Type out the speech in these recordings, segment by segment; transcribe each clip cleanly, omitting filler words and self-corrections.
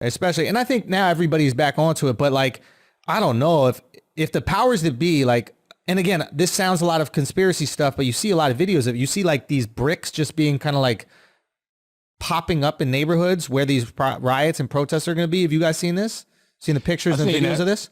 especially, and I think now everybody's back onto it, but like, I don't know if the powers that be, like, and again, this sounds a lot of conspiracy stuff, but you see a lot of videos of, you see like these bricks just being kind of like popping up in neighborhoods where these riots and protests are going to be. Have you guys seen this? Seen the pictures and videos of this?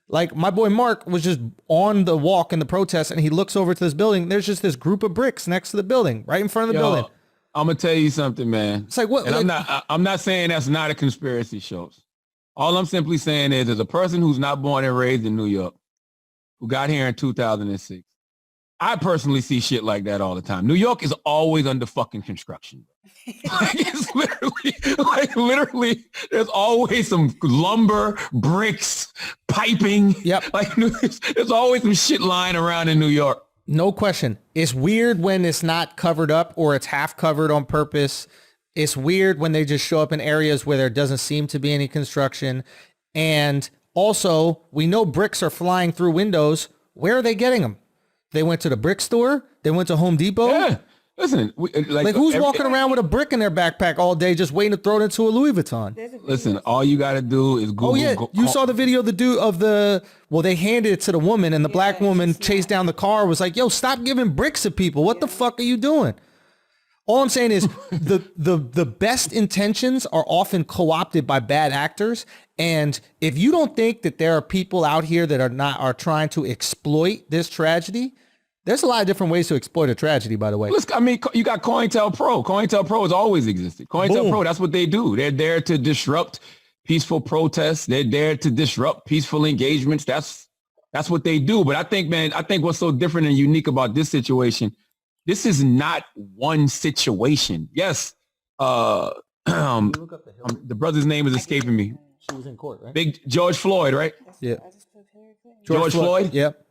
Like, my boy Mark was just on the walk in the protest, and he looks over to this building. There's just this group of bricks next to the building, right in front of the building. I'm gonna tell you something, man. It's like, what? And like, I'm not saying that's not a conspiracy, Schulz. All I'm simply saying is, as a person who's not born and raised in New York, who got here in 2006, I personally see shit like that all the time. New York is always under fucking construction. Like, it's literally, there's always some lumber, bricks, piping. Yep. Like, there's always some shit lying around in New York. No question. It's weird when it's not covered up or it's half covered on purpose. It's weird when they just show up in areas where there doesn't seem to be any construction. And also, we know bricks are flying through windows. Where are they getting them? They went to the brick store. They went to Home Depot. Yeah. Listen, like who's walking around with a brick in their backpack all day just waiting to throw it into a Louis Vuitton? Listen, all you got to do is Google. Oh, yeah. You saw the video of the dude of the, well, they handed it to the woman, and the black woman chased down the car, was like, yo, stop giving bricks to people. What the fuck are you doing? All I'm saying is the best intentions are often co-opted by bad actors. And if you don't think that there are people out here that are trying to exploit this tragedy, there's a lot of different ways to exploit a tragedy, by the way. Listen, I mean, you got COINTELPRO. COINTELPRO has always existed. COINTELPRO, that's what they do. They're there to disrupt peaceful protests. They're there to disrupt peaceful engagements. That's what they do. But I think, man, what's so different and unique about this situation, this is not one situation. Yes, the brother's name is escaping me. She was in court, right? Big George Floyd, right? Yeah. George Floyd? Yep.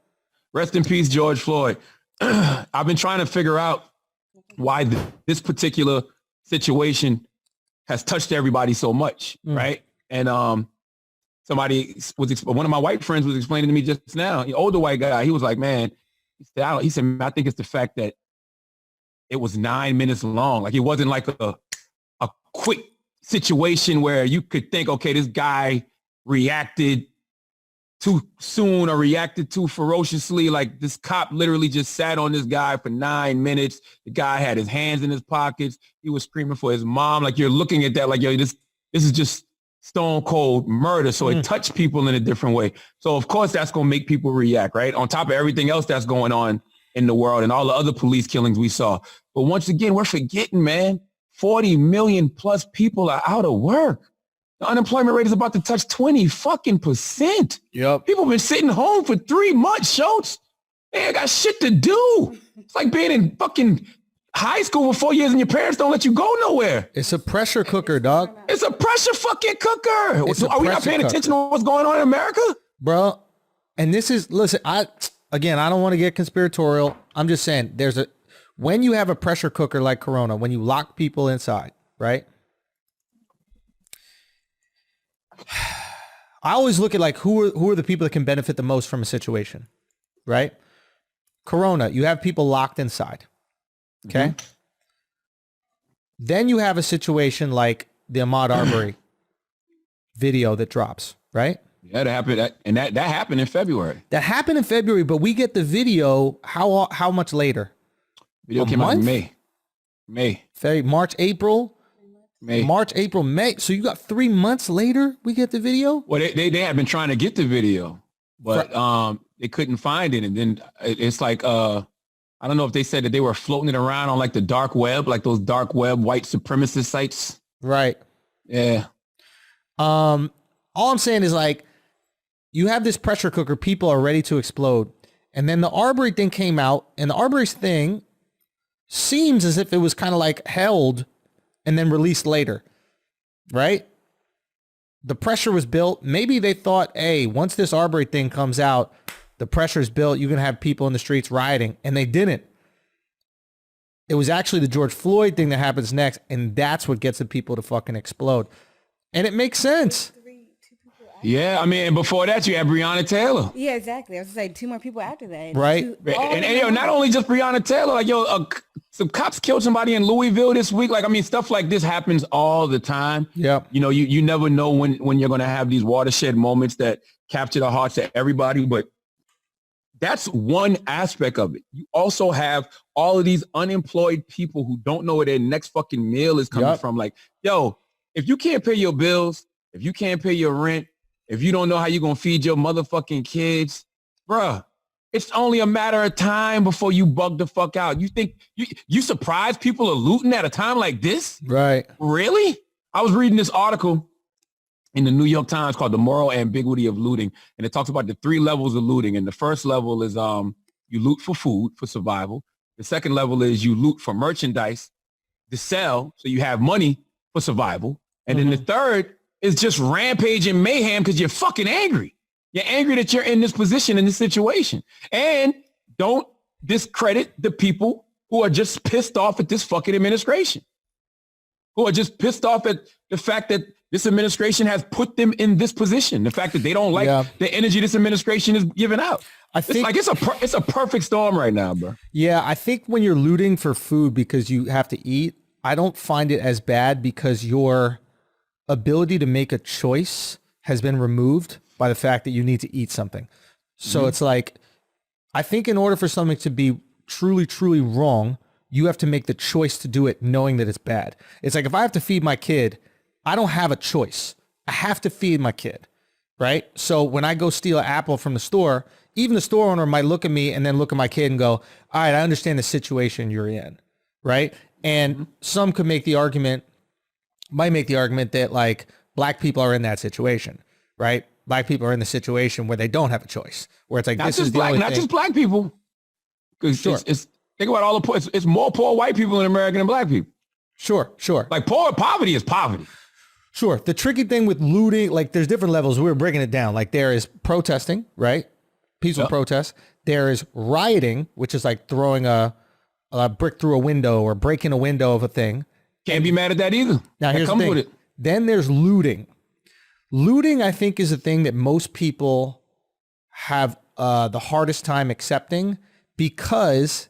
Rest in peace, George Floyd. I've been trying to figure out why this particular situation has touched everybody so much, right? And one of my white friends was explaining to me just now, the older white guy, he was like, man, he said, I think it's the fact that it was 9 minutes long. Like, it wasn't like a quick situation where you could think, okay, this guy reacted too soon or reacted too ferociously. Like, this cop literally just sat on this guy for 9 minutes. The guy had his hands in his pockets. He was screaming for his mom. Like, you're looking at that like, yo, this is just stone cold murder. So it touched people in a different way. So of course that's going to make people react, right? On top of everything else that's going on in the world and all the other police killings we saw. But once again, we're forgetting, man, 40 million plus people are out of work. The unemployment rate is about to touch 20%. Yep. People have been sitting home for 3 months, Schulz. They ain't got shit to do. It's like being in fucking high school for 4 years and your parents don't let you go nowhere. It's a pressure cooker, dog. It's a pressure fucking cooker. So are we not paying attention to what's going on in America? Bro, and this is, listen, I don't want to get conspiratorial. I'm just saying when you have a pressure cooker like Corona, when you lock people inside, right? I always look at like who are the people that can benefit the most from a situation, right? Corona, you have people locked inside. Okay. Mm-hmm. Then you have a situation like the Ahmaud Arbery video that drops, right? Yeah, that happened. And that happened in February. That happened in February, but we get the video how much later? Video came out in May. March, April. May. March, April, May. So you got 3 months later we get the video? Well, they had been trying to get the video, but they couldn't find it. And then it's like I don't know if they said that they were floating it around on like the dark web, like those dark web white supremacist sites. Right. Yeah. All I'm saying is like you have this pressure cooker, people are ready to explode. And then the Arbery thing came out, and the Arbery's thing seems as if it was kind of like held and then released later, right? The pressure was built. Maybe they thought, hey, once this Arbery thing comes out, the pressure's built, you're going to have people in the streets rioting. And they didn't. It was actually the George Floyd thing that happens next, and that's what gets the people to fucking explode. And it makes sense. Yeah, I mean, and before that, you had Breonna Taylor. Yeah, exactly. I was going to say 2 more people after that. Right. And yo, not only just Breonna Taylor, like, yo, some cops killed somebody in Louisville this week. Like, I mean, stuff like this happens all the time. Yeah. You know, you never know when you're going to have these watershed moments that capture the hearts of everybody. But that's one aspect of it. You also have all of these unemployed people who don't know where their next fucking meal is coming from. Like, yo, if you can't pay your bills, if you can't pay your rent, if you don't know how you're going to feed your motherfucking kids, bruh, it's only a matter of time before you bug the fuck out. You think you surprised people are looting at a time like this? Right. Really? I was reading this article in the New York Times called The Moral Ambiguity of Looting. And it talks about the 3 levels of looting. And the first level is you loot for food, for survival. The second level is you loot for merchandise to sell, so you have money for survival. And then the third is just rampage and mayhem because you're fucking angry. You're angry that you're in this position, in this situation. And don't discredit the people who are just pissed off at this fucking administration, who are just pissed off at the fact that this administration has put them in this position, the fact that they don't like the energy this administration is giving out. I think it's a perfect storm right now, bro. Yeah, I think when you're looting for food because you have to eat, I don't find it as bad because your ability to make a choice has been removed by the fact that you need to eat something. So it's like, I think in order for something to be truly, truly wrong, you have to make the choice to do it knowing that it's bad. It's like, if I have to feed my kid, I don't have a choice. I have to feed my kid, right? So when I go steal an apple from the store, even the store owner might look at me and then look at my kid and go, all right, I understand the situation you're in, right? And some could make the argument, might make the argument that like black people are in that situation, right? Black people are in the situation where they don't have a choice, where it's like, not this just is the black, only not thing. just black people. Sure. It's think about all the poor. It's more poor white people in America than black people. Sure. Like poverty is poverty. Sure. The tricky thing with looting, like there's different levels. We were breaking it down. Like there is protesting, right? Peaceful protest. There is rioting, which is like throwing a brick through a window or breaking a window of a thing. Can't be mad at that either. Now here's the thing. With it. Then there's looting. Looting, I think, is a thing that most people have the hardest time accepting because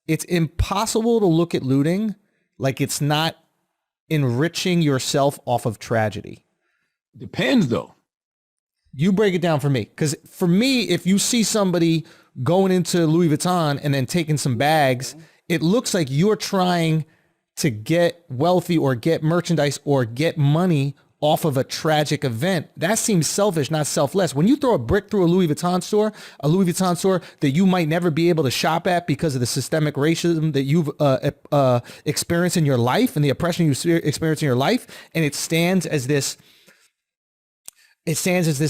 it's impossible to look at looting like it's not enriching yourself off of tragedy. Depends though. You break it down for me. Because for me, if you see somebody going into Louis Vuitton and then taking some bags, it looks like you're trying to get wealthy or get merchandise or get money off of a tragic event. That seems selfish, not selfless. When you throw a brick through a Louis Vuitton store that you might never be able to shop at because of the systemic racism that you've experienced in your life and the oppression you experience in your life, and it stands as this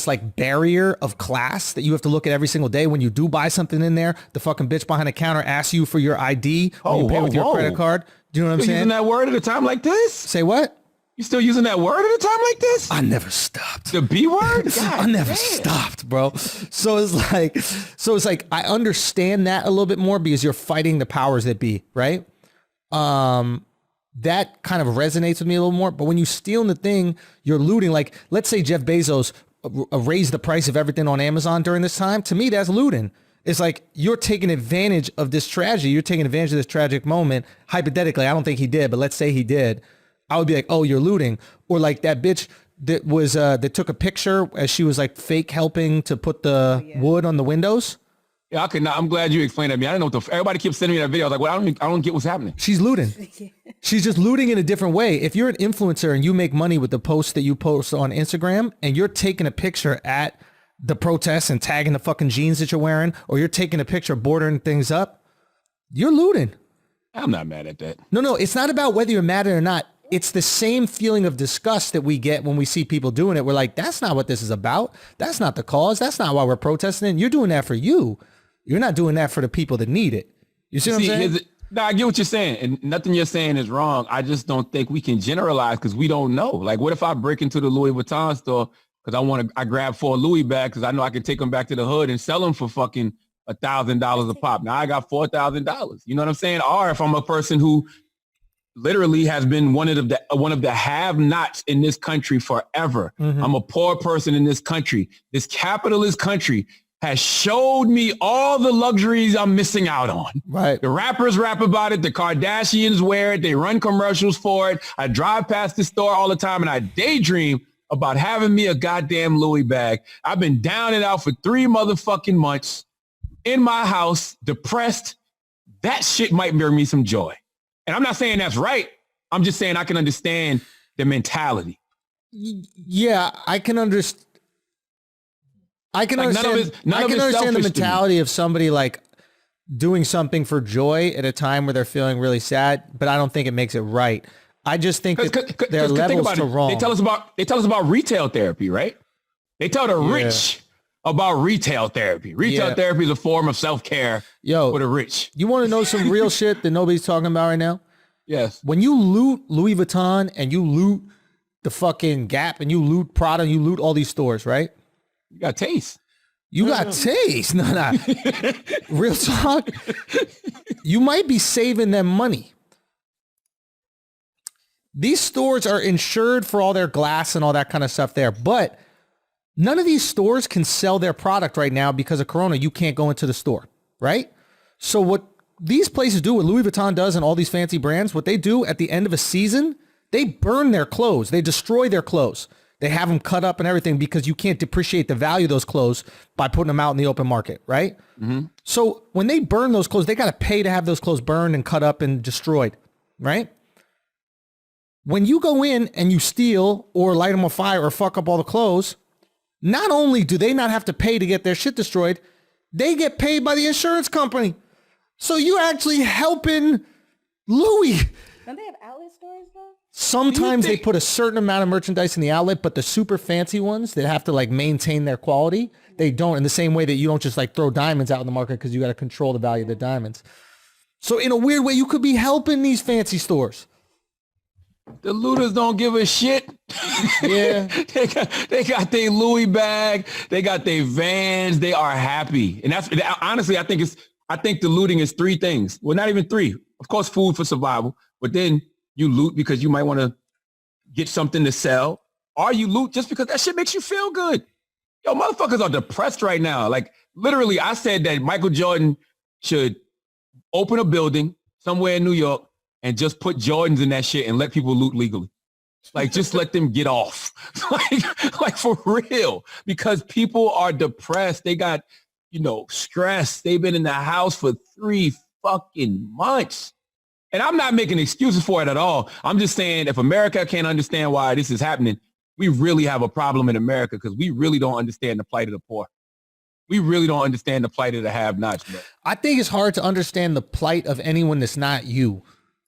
like barrier of class that you have to look at every single day. When you do buy something in there, the fucking bitch behind the counter asks you for your ID when you pay with your credit card. Do you know what I'm saying? Using that word at a time like this? Say what? You still using that word at a time like this? I never stopped. The B word? I never stopped, bro. So it's like I understand that a little bit more because you're fighting the powers that be, right? That kind of resonates with me a little more. But when you steal the thing, you're looting. Like, let's say Jeff Bezos raised the price of everything on Amazon during this time. To me, that's looting. It's like you're taking advantage of this tragedy. You're taking advantage of this tragic moment. Hypothetically, I don't think he did, but let's say he did. I would be like, oh, you're looting. Or like that bitch that was that took a picture as she was like fake helping to put the wood on the windows. Yeah, I'm glad you explained that to me. I didn't know what everybody keeps sending me that video. I was like, well, I don't get what's happening. She's looting. She's just looting in a different way. If you're an influencer and you make money with the posts that you post on Instagram and you're taking a picture at the protests and tagging the fucking jeans that you're wearing, or you're taking a picture bordering things up, you're looting. I'm not mad at that. No, it's not about whether you're mad at it or not. It's the same feeling of disgust that we get when we see people doing it. We're like, that's not what this is about. That's not the cause. That's not why we're protesting. You're doing that for you. You're not doing that for the people that need it. You see what I'm saying? No, I get what you're saying. And nothing you're saying is wrong. I just don't think we can generalize because we don't know. Like, what if I break into the Louis Vuitton store because I grab 4 Louis bags because I know I can take them back to the hood and sell them for fucking $1,000 a pop. Now I got $4,000. You know what I'm saying? Or if I'm a person who literally has been one of the have-nots in this country forever. I'm a poor person in this country. This capitalist country has showed me all the luxuries I'm missing out on. Right. The rappers rap about it. The Kardashians wear it. They run commercials for it. I drive past the store all the time and I daydream about having me a goddamn Louis bag. I've been down and out for 3 motherfucking months in my house, depressed. That shit might bring me some joy. And I'm not saying that's right. I'm just saying I can understand the mentality. Yeah, I can understand. I can Like, understand. none I of can it's understand the selfish to me. mentality of somebody like doing something for joy at a time where they're feeling really sad, but I don't think it makes it right. I just think that there are levels to wrong. They tell us about retail therapy, right? They tell the rich about retail therapy. Retail therapy is a form of self-care for the rich. You want to know some real shit that nobody's talking about right now? Yes. When you loot Louis Vuitton and you loot the fucking Gap and you loot Prada and you loot all these stores, right? You got taste. You got taste. No. Real talk. You might be saving them money. These stores are insured for all their glass and all that kind of stuff there, but none of these stores can sell their product right now because of Corona. You can't go into the store, right? So what these places do, what Louis Vuitton does and all these fancy brands, what they do at the end of a season, they burn their clothes. They destroy their clothes. They have them cut up and everything because you can't depreciate the value of those clothes by putting them out in the open market, right? So when they burn those clothes, they got to pay to have those clothes burned and cut up and destroyed, right? When you go in and you steal or light them on fire or fuck up all the clothes, not only do they not have to pay to get their shit destroyed, they get paid by the insurance company. So you're actually helping Louis. Don't they have outlet stores though? Sometimes they put a certain amount of merchandise in the outlet, but the super fancy ones that have to like maintain their quality, they don't, in the same way that you don't just like throw diamonds out in the market because you got to control the value of the diamonds. So in a weird way, you could be helping these fancy stores. The looters don't give a shit. Yeah. they got their Louis bag. They got their Vans. They are happy. And that's honestly, I think the looting is 3 things. Well, not even 3. Of course, food for survival, but then you loot because you might want to get something to sell, or you loot just because that shit makes you feel good. Yo, motherfuckers are depressed right now. Like literally, I said that Michael Jordan should open a building somewhere in New York and just put Jordans in that shit and let people loot legally. Like, just let them get off. like for real, because people are depressed. They got, stress. They've been in the house for 3 fucking months. And I'm not making excuses for it at all. I'm just saying if America can't understand why this is happening, we really have a problem in America because we really don't understand the plight of the poor. We really don't understand the plight of the have-nots, bro. I think it's hard to understand the plight of anyone that's not you.